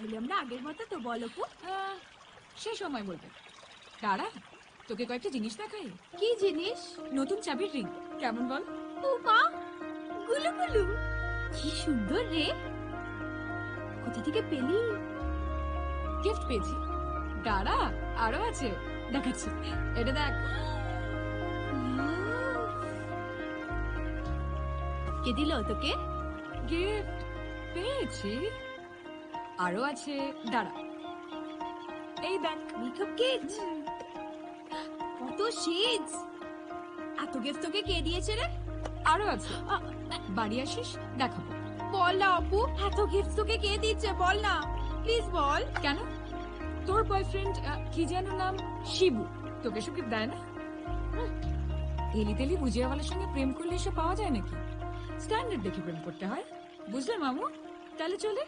তাহলে আমরা আগের মতো তো বলো পু। সেই সময় বলবে। দাঁড়া, তোকে কয়েকটা জিনিস দেখাই। কি জিনিস? নতুন চাবির রিং, কেমন বল? ও মা, গুলু গুলু, কি সুন্দর রে। কোথা থেকে পেলি? গিফট পেয়েছি। দাঁড়া, আরো আছে, দেখাচ্ছি। এটা দেখ। কে দিল তোকে? গিফট পেয়েছি, আরো আছে, দাঁড়া। এই দেখ, মেকআপ কিট, কত শেডস। এত গিফট তোকে কে দিয়েছে রে? আরো আছে, বাড়ি আসিস দেখাবো। বল না অপু, এত গিফট তোকে কে দিচ্ছে বল না, প্লিজ বল। কেন, তোর বয়ফ্রেন্ড কি যেন নাম, শিবু, তোকে সব গিফট দেয় না? এলি তেলি বুঝিয়াওয়ালার সঙ্গে প্রেম করলে এসব পাওয়া যায় নাকি? স্ট্যান্ডার্ড দেখে প্রেম করতে হয়, বুঝলে মামু? তাহলে চলে।